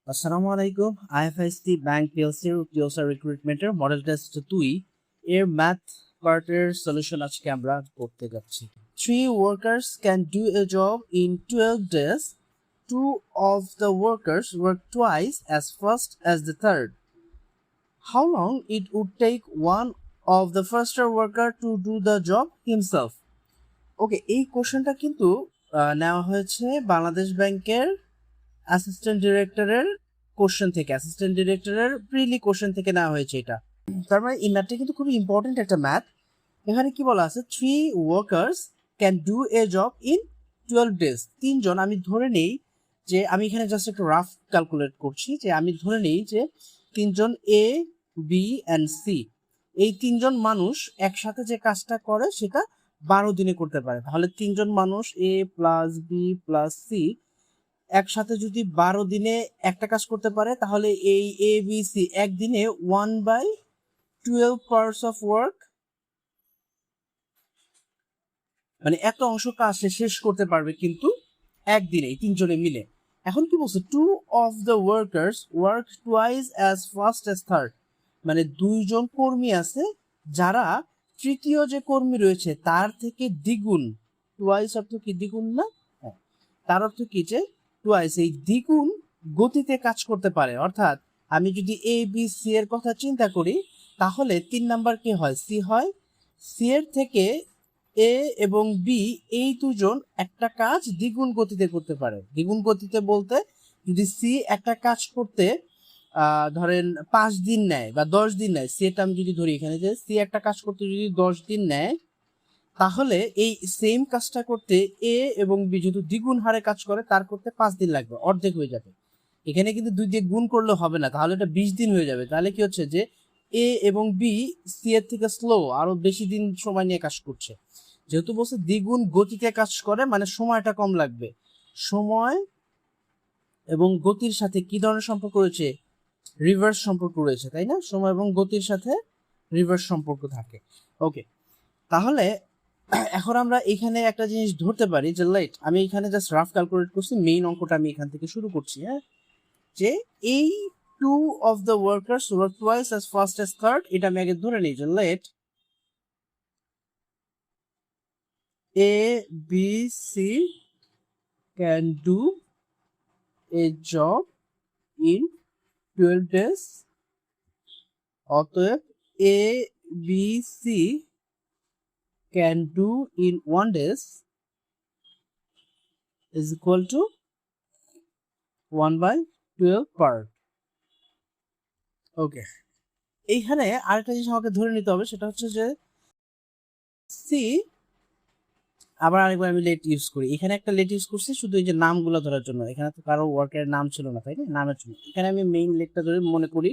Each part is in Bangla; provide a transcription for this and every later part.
আসসালামু আলাইকুম। আইএফএসসি ব্যাংক পিএলসির পিওসা রিক্রুটমেন্টের মডেল টেস্ট 2 এর ম্যাথ পার্টের সলিউশন আজকে আমরা করতে যাচ্ছি। 3 workers can do a job in 12 days. 2 of the workers work twice as fast as the third. How long it would take one of the first worker to do the job himself? ওকে, এই কোশ্চেনটা কিন্তু নেওয়া হয়েছে বাংলাদেশ ব্যাংকের অ্যাসিস্ট্যান্ট ডিরেক্টরের কোশ্চেন থেকে, অ্যাসিস্ট্যান্ট ডিরেক্টরের প্রিলি কোশ্চেন থেকে নেওয়া হয়েছে এটা। তার মানে এই ম্যাথটা কিন্তু খুবই ইম্পর্টেন্ট একটা ম্যাথ। এখানে কি বলা আছে, 3 workers can do a job in 12 days. তিনজন, আমি ধরে নেই যে আমি এখানে জাস্ট একটা রাফ ক্যালকুলেট করছি, যে আমি ধরে নেই যে তিনজন এ, বি অ্যান্ড সি, এই তিনজন মানুষ একসাথে যে কাজটা করে সেটা 12 দিনে করতে পারে। তাহলে তিনজন মানুষ এ প্লাস বি প্লাস সি একসাথে যদি 12 দিনে একটা কাজ করতে পারে, তাহলে এই এ বি সি একদিনে 1/12 hours অফ ওয়ার্ক, মানে এত অংশ কাজ শেষ করতে পারবে কিন্তু একদিনে তিনজনে মিলে। এখন কি বলছে, 2 of the workers work twice as fast as third, মানে দুইজন কর্মী আছে যারা তৃতীয় যে কর্মী রয়েছে তার থেকে দ্বিগুণ। টুয়াইস অর্থ কি দ্বিগুণ না? হ্যাঁ, তার অর্থ কি যে টুয়াইস, এই দ্বিগুণ গতিতে কাজ করতে পারে। অর্থাৎ আমি যদি এ বি সি এর কথা চিন্তা করি, তাহলে 3 নাম্বার কে হয়, সি হয়। সি এর থেকে এ এবং বি এই দুজন একটা কাজ দ্বিগুণ গতিতে করতে পারে। দ্বিগুণ গতিতে বলতে, যদি সি একটা কাজ করতে ধরেন 5 দিন নেয় বা 10 দিন নেয়, সেটা আমি যদি ধরি এখানে যে সি একটা কাজ করতে যদি 10 দিন নেয়, তাহলে এই সেম কাজটা করতে এ এবং বি যদি দ্বিগুণ হারে কাজ করে, তার করতে 5 দিন লাগবে, অর্ধেক হয়ে যাবে। এখানে কিন্তু 2 দিয়ে গুণ করলে হবে না, তাহলে এটা 20 দিন হয়ে যাবে। তাহলে কি হচ্ছে যে এ এবং বি সি এর থেকে স্লো, আরো বেশি দিন সময় নিয়ে কাজ করছে। যেহেতু বলছে দ্বিগুণ গতিতে কাজ করে, মানে সময়টা কম লাগবে। সময় এবং গতির সাথে কি ধরনের সম্পর্ক রয়েছে? রিভার্স সম্পর্ক রয়েছে, তাই না? সময় এবং গতির সাথে রিভার্স সম্পর্ক থাকে। ওকে, তাহলে এখন আমরা এখানে একটা জিনিস ধরতে পারি যে লেট, আমি এখানে জাস্ট রাফ ক্যালকুলেট করছি, মেইন অঙ্কটা আমি এখান থেকে শুরু করছি। হ্যাঁ, যে এই 2 of the workers work twice as fast as third, এটা আমি আগে ধরে নিই যে let A B C can do a job in 12 days. অতএব A B C can do in 1 days is equal to 1/12 part. ওকে, এইখানে আরেকটা জিনিস আমাকে ধরে নিতে হবে, সেটা হচ্ছে যে সি, আবার আরেকবার আমি লেট ইউজ করি। এখানে একটা লেট ইউজ করছি শুধু এই যে নামগুলো ধরার জন্য, এখানে তো কারো ওয়ার্কের নাম ছিল না, তাই না? নামের জন্য এখানে আমি মেইন লেটটা ধরে মনে করি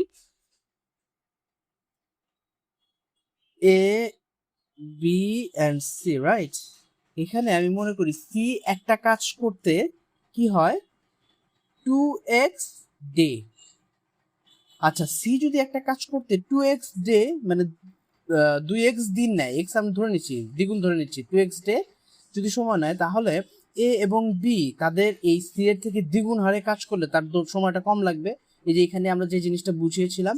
A B and C, right? এখানে আমি মনে করি সি একটা কাজ করতে কি হয়, 2x ডে। আচ্ছা, সি যদি একটা কাজ করতে 2x ডে, মানে 2x দিন নেয়, এক্স আমি ধরে নিচ্ছি, দ্বিগুণ ধরে নিচ্ছি, 2x ডে যদি সময় নেয়, তাহলে এ এবং বি তাদের এই সি এর থেকে দ্বিগুণ হারে কাজ করলে তার সময়টা কম লাগবে। এই যে এখানে আমরা যে জিনিসটা বুঝিয়েছিলাম,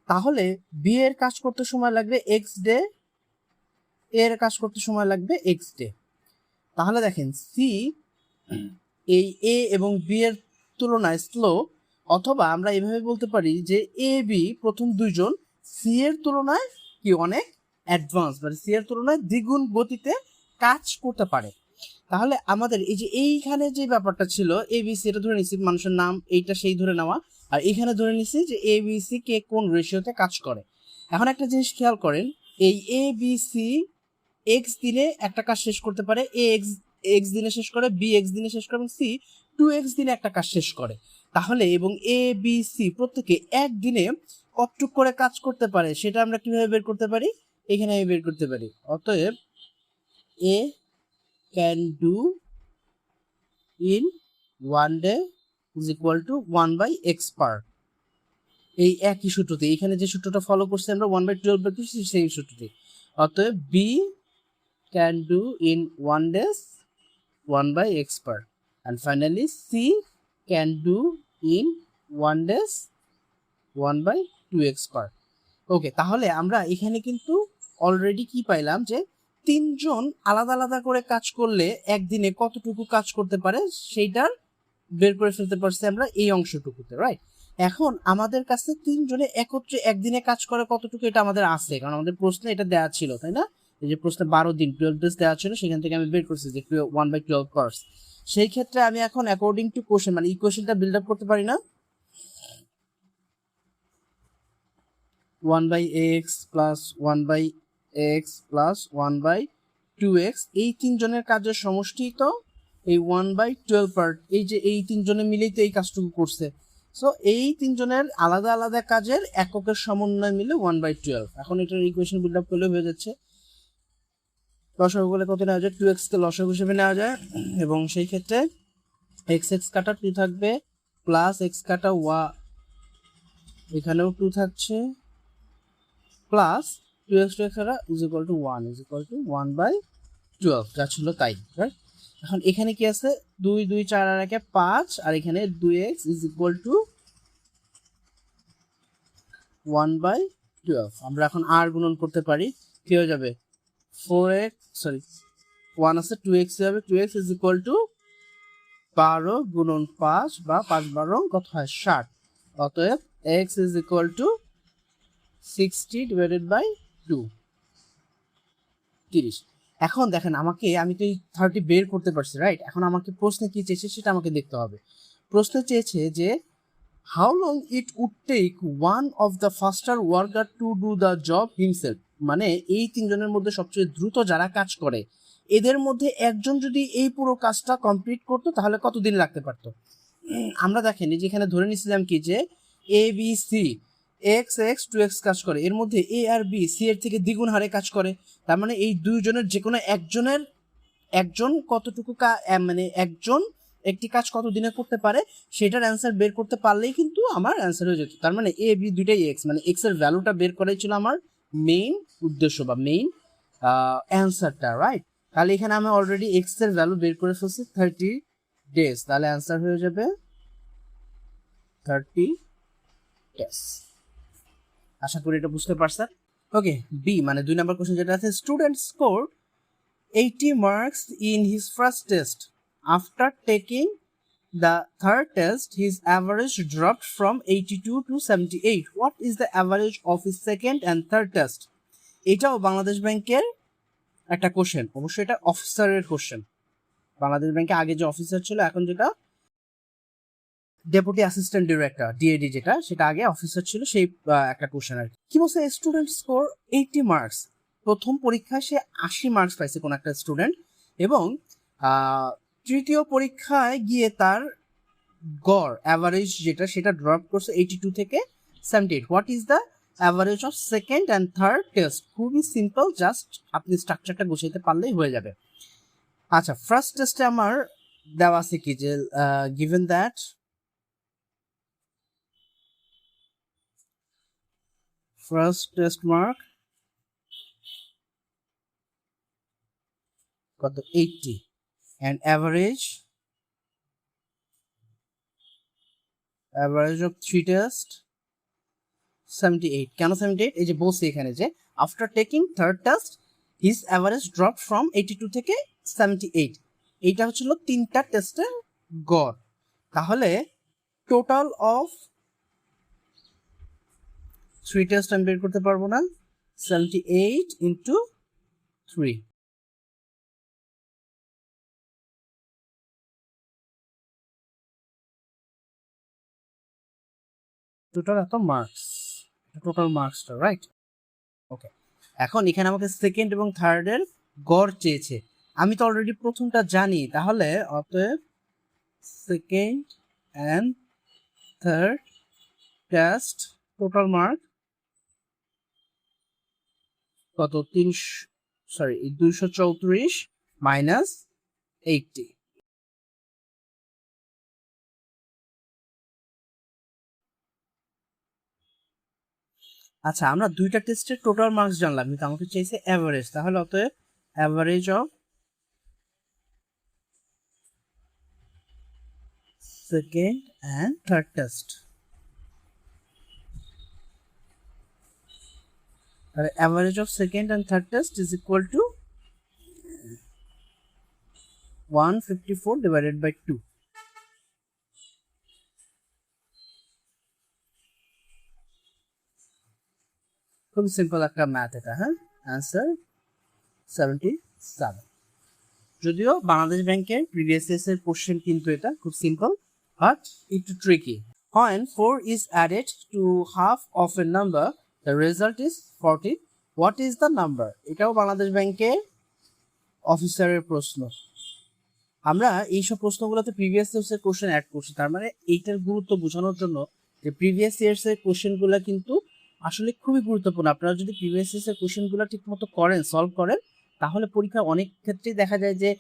তাহলে বি এর কাজ করতে সময় লাগবে এক্স ডে, এর কাজ করতে সময় লাগবে এক্স ডে। তাহলে দেখেন সি এই এ এবং বি এর তুলনায় স্লো, অথবা আমরা এভাবে বলতে পারি যে এ বি প্রথম দুইজন সি এর তুলনায় কি অনেক অ্যাডভান্স, মানে সি এর তুলনায় দ্বিগুণ গতিতে কাজ করতে পারে। তাহলে আমাদের এই যে এইখানে যে ব্যাপারটা ছিল, এ বি সি, এটা ধরে নিচ্ছি মানুষের নাম, এইটা সেই ধরে নেওয়া, আর এখানে ধরে নিচ্ছি যে এ বি সি কে কোন রেশিওতে কাজ করে। এখন একটা জিনিস খেয়াল করেন, এই এ বি সি এক্স দিনে একটা কাজ শেষ করতে পারে, এ এক্স এক্স দিনে শেষ করে, বি এক্স দিনে শেষ করে, এবং সি 2x দিনে একটা কাজ শেষ করে। তাহলে এবং এ বি সি প্রত্যেকে একদিনে কতটুক করে কাজ করতে পারে সেটা আমরা কিভাবে বের করতে পারি? এখানে আমি বের করতে পারি। অতএব A can do in 1 day is equal to 1/x per. এই একই সূত্রতে, এখানে যে সূত্রটা ফলো করছি আমরা 1/12 বের করছি, সেই সূত্রটি। অতএব B can do in 1 days 1/x per, and finally C can do in 1 days 1/2x পার। ওকে, তাহলে আমরা এখানে কিন্তু অলরেডি কি পাইলাম যে তিনজন আলাদা আলাদা করে কাজ করলে একদিনে কতটুকু কাজ করতে পারে সেইটার বের করে ফেলতে পারছি আমরা এই অংশটুকুতে, রাইট? এখন আমাদের কাছে তিনজনে একত্রে একদিনে কাজ করে কতটুকু এটা আমাদের আছে, কারণ আমাদের প্রশ্নে এটা দেওয়া ছিল, তাই না? এই যে প্রশ্নে 12 দিন 12 ডেজ দেওয়া ছিল, সেখান থেকে আমি বের করছি যে 1/12 পার্স। সেই ক্ষেত্রে আমি এখন অ্যাকর্ডিং টু কোশ্চেন মানে ইকুয়েশনটা বিল্ড আপ করতে পারি না? 1/x plus 1/x plus 1/2x এই তিনজনের কাজের সমষ্টি তো এই 1/12 পার্ট, এই যে এই তিনজনে মিলেই তো এই কাজটুকু করছে। সো এই তিনজনের আলাদা আলাদা কাজের এককের সমন্বয় মিলে 1/12। এখন এটার ইকুয়েশন বিল্ড আপ করলে হয়ে যাচ্ছে, লসাগু করলে কত নেওয়া যায়, 2x কে লসাগু হিসেবে নেওয়া যায়, এবং সেই ক্ষেত্রে x কাটা 2 থাকবে প্লাস x কাটা এখানেও 2 থাকছে প্লাস 2x কাটা ইজ ইকুয়াল টু 1/12, যা ছিল তাই, রাইট? এখন এখানে কি আছে, 2 2 4 আর 1 5, আর এখানে 2x ইজ ইকুয়াল টু 1/12। আমরা এখন আর গুণন করতে পারি, কি হয়ে যাবে 4x, সরি 1 আছে 2x হবে, 2x ইজ ইকুয়াল টু 12 গুণন 5 বা 5 12 কত হয় 60। অতএব x is equal to 60 divided by 2, 30। এখন দেখেন আমি তো এই 30 বের করতে পারছি, রাইট? এখন আমাকে প্রশ্নে কি চেয়েছে সেটা আমাকে দেখতে হবে। প্রশ্ন চেয়েছে যে how long it would take one of the faster worker to do the job himself, মানে এই তিনজনের মধ্যে সবচেয়ে দ্রুত যারা কাজ করে এদের মধ্যে একজন যদি এই পুরো কাজটা কমপ্লিট করতো তাহলে কতদিন লাগতে পারতো। আমরা দেখেন যেখানে ধরে নিয়েছিলাম কি যে এ বি সি x 2x কাজ করে, এর মধ্যে এ আর বি সি এর থেকে দ্বিগুণ হারে কাজ করে, তার মানে এই দুইজনের যে কোনো একজন কতটুকু মানে একজন একটি কাজ কত দিনে করতে পারে সেটার অ্যান্সার বের করতে পারলেই কিন্তু আমার অ্যান্সার হয়ে যেত। তার মানে এ বি দুইটাই এক্স, মানে এক্স এর ভ্যালুটা বের করাই ছিল আমার মেইন উদ্দেশ্য বা মেইন অ্যান্সারটা, রাইট? তাহলে এখানে আমি অলরেডি এক্স এর ভ্যালু বের করে ফেলছি 30 ডেজ, তাহলে অ্যান্সার হয়ে যাবে 30 ডেজ। আশা করি এটা বুঝতে পারছেন। ওকে, বি মানে 2 নম্বর কোশ্চেন যেটা আছে, student score 80 marks in his first test. After taking the third test, his average dropped from 82 to 78. What is the average of his second and third test? এটাও বাংলাদেশ ব্যাংকের একটা কোশ্চেন, অবশ্যই এটা অফিসারের কোশ্চেন। বাংলাদেশ ব্যাংকে আগে যে অফিসার ছিল, এখন যেটা ডেপুটি অ্যাসিস্ট্যান্ট ডিরেক্টর ডিএডি, যেটা সেটা আগে অফিসার ছিল, সেই একটা কোশ্চেন আর কি বলছে, স্টুডেন্ট স্কোর 80 মার্কস, প্রথম পরীক্ষায় সে 80 মার্কস পাইছে কোন একটা স্টুডেন্ট, এবং তৃতীয় পরীক্ষায় গিয়ে তার গড় অ্যাভারেজ যেটা সেটা ড্রপ করছে 82 থেকে 78। What is the average of second and third test? খুবই সিম্পল, জাস্ট আপনি স্ট্রাকচারটা গুছাইতে পারলেই হয়ে যাবে। আচ্ছা, ফার্স্ট টেস্টে আমার দেওয়া আছে কি যে given that first test mark কত 80 and average of 3 test 78। কেন 78? এই যে বলছি এখানে যে after taking third test his average dropped from 82 থেকে 78, এইটা হচ্ছিল তিনটা টেস্টের গড়। তাহলে টোটাল অফ 3 টেস্ট আমি বের করতে পারবো না, 78 into 3। টোটাল এত মার্কস, টোটাল মার্কসটা, রাইট? ওকে, এখন এখানে আমাকে সেকেন্ড এবং থার্ডের গড় চেয়েছে, আমি তো অলরেডি প্রথমটা জানি, তাহলে অতএব second and third test total mark কত 234 মাইনাস 80। আচ্ছা, আমরা দুইটা টেস্টের টোটাল মার্কস জানলাম, কিন্তু আমাকে চাইছে অ্যাভারেজ, তাহলে অতএব average of second and third test তাহলে average of second and third test is equal to 154 divided by 2। খুব সিম্পল একটা ম্যাথ এটা। হ্যাঁ, অ্যান্সার 77। যদিও বাংলাদেশ ব্যাংকের প্রিভিয়াস ইয়ার্সের কোশ্চেন কিন্তু এটা খুব সিম্পল বাট একটু tricky. When 4 is added to half of a number, the result is 40. What is the number? এটাও বাংলাদেশ ব্যাংকের অফিসারের প্রশ্ন। আমরা এইসব প্রশ্নগুলোতে প্রিভিয়াস ইয়ার্সের কোশ্চেন অ্যাড করছি, তার মানে এইটার গুরুত্ব বোঝানোর জন্য যে প্রিভিয়াস ইয়ার্সের কোশ্চেনগুলো কিন্তু আসলে খুবই গুরুত্বপূর্ণ। আপনারা যদি প্রিভিয়াস ইয়ার্সের কোশ্চেনগুলো ঠিকমতো করেন, সলভ করেন, তাহলে পরীক্ষা অনেক ক্ষেত্রেই দেখা যায় যে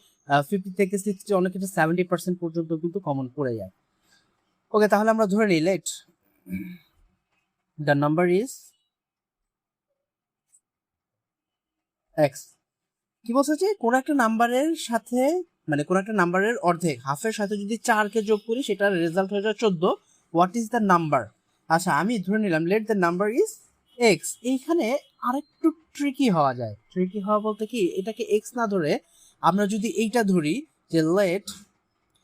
50 থেকে 60, অনেক ক্ষেত্রে 70% পর্যন্ত কিন্তু কমন পড়ে যায়। ওকে, তাহলে আমরা ধরে নিই let the number is x. কি বলছে যে কোন একটা নাম্বারের সাথে, মানে কোন একটা নাম্বারের অর্ধেক হাফের সাথে যদি 4কে যোগ করি সেটার রেজাল্ট হয়ে যায় 14। What is the number? আচ্ছা, আমি ধরে নিলাম let the number is x. এইখানে আরেকটু ট্রিকি হওয়া যায়। ট্রিকি হওয়া বলতে কি, এটাকে এক্স না ধরে আমরা যদি এইটা ধরি যে লেট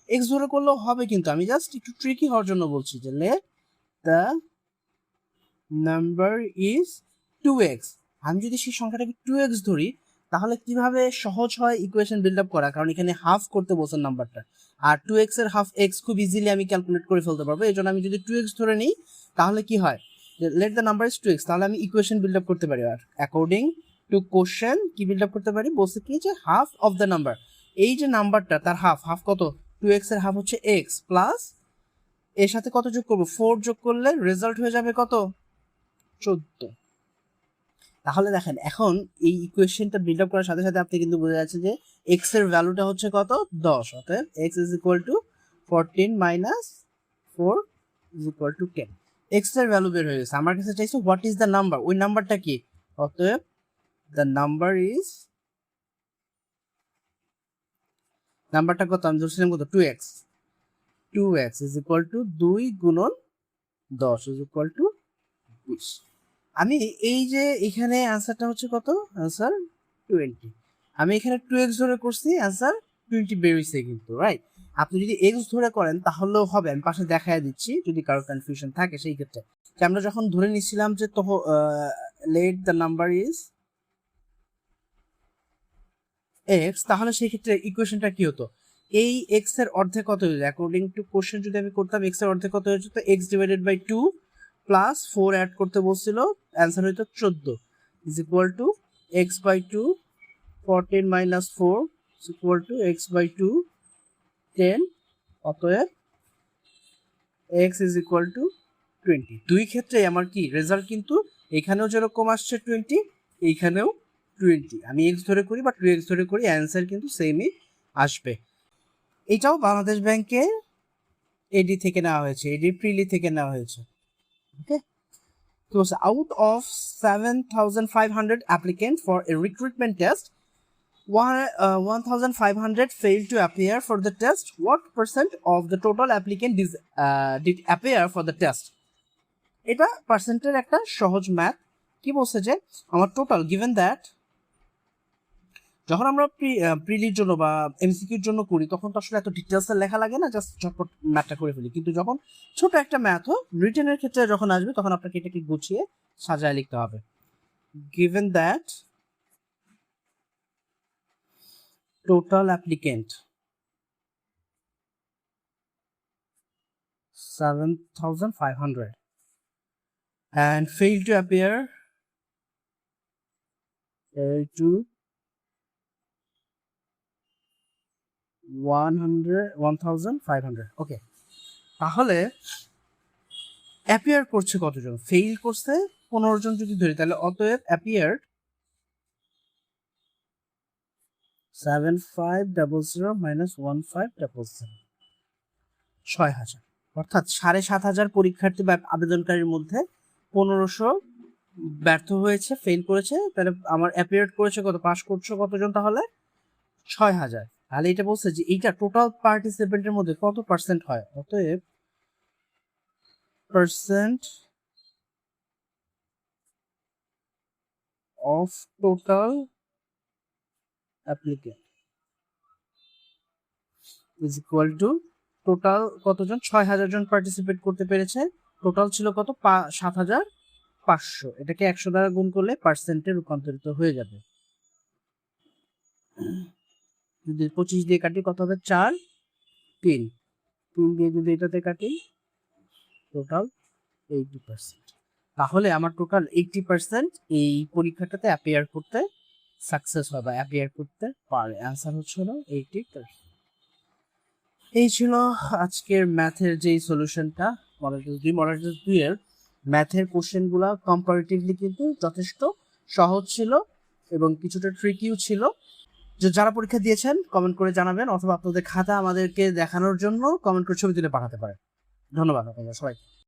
এক্স ধরে করলেও হবে, কিন্তু আমি জাস্ট একটু ট্রিকি হওয়ার জন্য বলছি যে let the number is 2x। আমি যদি সেই সংখ্যাটাকে 2x ধরি তাহলে কিভাবে সহজ হয় ইকুয়েশন বিল্ড আপ করা, কারণ এখানে হাফ করতে বলছেন নাম্বারটা, আর 2x এর হাফ x খুব ইজিলি আমি ক্যালকুলেট করে ফেলতে পারবো। এই জন্য আমি যদি 2x ধরে নিই তাহলে কি হয়, let the number is 2x, তাহলে আমি ইকুয়েশন বিল্ড আপ করতে পারি। আর অ্যাকর্ডিং টু কোশ্চেন কি বিল্ড আপ করতে পারি, বলছে কি যে হাফ অফ দ্য নাম্বার, এই যে নাম্বারটা তার হাফ, হাফ কত, 2x এর হাফ হচ্ছে x প্লাস এর সাথে কত যোগ করবো, 4 যোগ করলে রেজাল্ট হয়ে যাবে কত, 14। তাহলে দেখেন এখন এই ইকুয়েশনটা বিল্ড আপ করার সাথে সাথে আপনি কিন্তু বোঝা যাচ্ছে যে এক্স এর ভ্যালুটা হচ্ছে কত, 10। অতএব x is equal two 14 minus 4 is equal two 10। X এর ভ্যালু বের হয়ে গেছে। আমার কাছে চাইছে হোয়াট ইজ দ্য নাম্বার, ওই নাম্বারটা কি, অতএব দ্য নাম্বার ইজ, নাম্বারটা কত আমি ধরছিলাম কত, 2x। 2x is equal two 2 গুণন 10 ইজ ইকুয়াল টু 20। আমি এই যে এখানে অ্যান্সারটা হচ্ছে কত, অ্যান্সার 20। আমি এখানে 2x ধরে করছি, অ্যান্সার 20 বেরিয়েছে কিন্তু, রাইট। আপনি যদি x ধরে করেন তাহলেও হবে, আমি পাশে দেখায় দিচ্ছি যদি কারো কনফিউশন থাকে সেই ক্ষেত্রে। যে আমরা যখন ধরে নিচ্ছিলাম যে তো let the number is x, তাহলে সেই ক্ষেত্রে ইকুয়েশনটা কি হতো, এই x এর অর্ধেক কত হয়ে যায়, অ্যাকর্ডিং টু কোশ্চেন যদি আমি করতাম x এর অর্ধেক কত হয়ে যেত, x divided by 2 plus 4 add করতে বলছিল, অ্যান্সার হইতো 14 is equal to x by 2, 14 minus 4 is equal to x by 2, 10। অতএব x ইজ ইকুয়াল টু 20। দুই ক্ষেত্রে আমার কি রেজাল্ট কিন্তু এখানেও যেরকম আসছে 20, এইখানেও 20। আমি x ধরে করি বা 2x ধরে করি, অ্যান্সার কিন্তু সেমই আসবে। এটাও বাংলাদেশ ব্যাংকের এডি থেকে নেওয়া হয়েছে, এডি প্রিলি থেকে নেওয়া হয়েছে। ওকে, so out of 7,500 applicants for a recruitment test, 1,500 failed to appear for the test. What percent of the total applicant did appear for the test? এটা পার্সেন্টের একটা সহজ ম্যাথ। কি বলছে যে আমার টোটাল গিভেন দ্যাট, যখন আমরা প্রিলির জন্য বা এমসিকিউর জন্য করি তখন তো আসলে এত ডিটেলসে লেখা লাগে না, জাস্ট ঝটপট ম্যাথটা করে ফেলি। কিন্তু যখন ছোট একটা ম্যাথ রিটেনের ক্ষেত্রে যখন আসবে তখন আপনাকে এটাকে গুছিয়ে সাজায় লিখতে হবে। Given that total applicant 7,500 and failed to appear to 1,500। ওকে, তাহলে অ্যাপিয়ার করছে কতজন, ফেইল করছে 15 জন যদি ধরি, তাহলে অতএব অ্যাপিয়ার 7500 মাইনাস 1500, 6000। অর্থাৎ 7,500 পরীক্ষার্থী বা আবেদনকারীর মধ্যে 1500 ব্যর্থ হয়েছে, ফেল করেছে। তাহলে আমার অ্যাপিয়ার করেছে কত, পাস করছে কতজন, তাহলে 6000। তাহলে এটা বলছে যে এইটা টোটাল পার্টিসিপেন্টের মধ্যে কত পার্সেন্ট হয়, অতএব percent of total applicant is equal two total কতজন, 6,000 জন পার্টিসিপেট করতে পেরেছে, টোটাল ছিল কত, 7,500। এটাকে 100 দ্বারা গুণ করলে পার্সেন্টে রূপান্তরিত হয়ে যাবে। যদি 25 দিয়ে কাটি কত হবে, 4, 3 দিয়ে যদি এটাতে কাটি টোটাল 80%। তাহলে আমার টোটাল 80% এই পরীক্ষাটাতে অ্যাপিয়ার করতে সাকসেস হয় বা অ্যাপিয়ার করতে পারে। অ্যান্সার হচ্ছে হলো 80%। এই ছিল আজকের ম্যাথের যেই সলিউশনটা, মডেল টেস্ট 2। মডেল টেস্ট 2 এর ম্যাথের কোশ্চেনগুলো কম্পারেটিভলি কিন্তু যথেষ্ট সহজ ছিল এবং কিছুটা ট্রিকিও ছিল। যারা পরীক্ষা দিয়েছেন কমেন্ট করে জানাবেন, অথবা আপনাদের খাতা আমাদেরকে দেখানোর জন্য কমেন্ট করে ছবি তুলে পাঠাতে পারেন। ধন্যবাদ আপনাদের সবাই।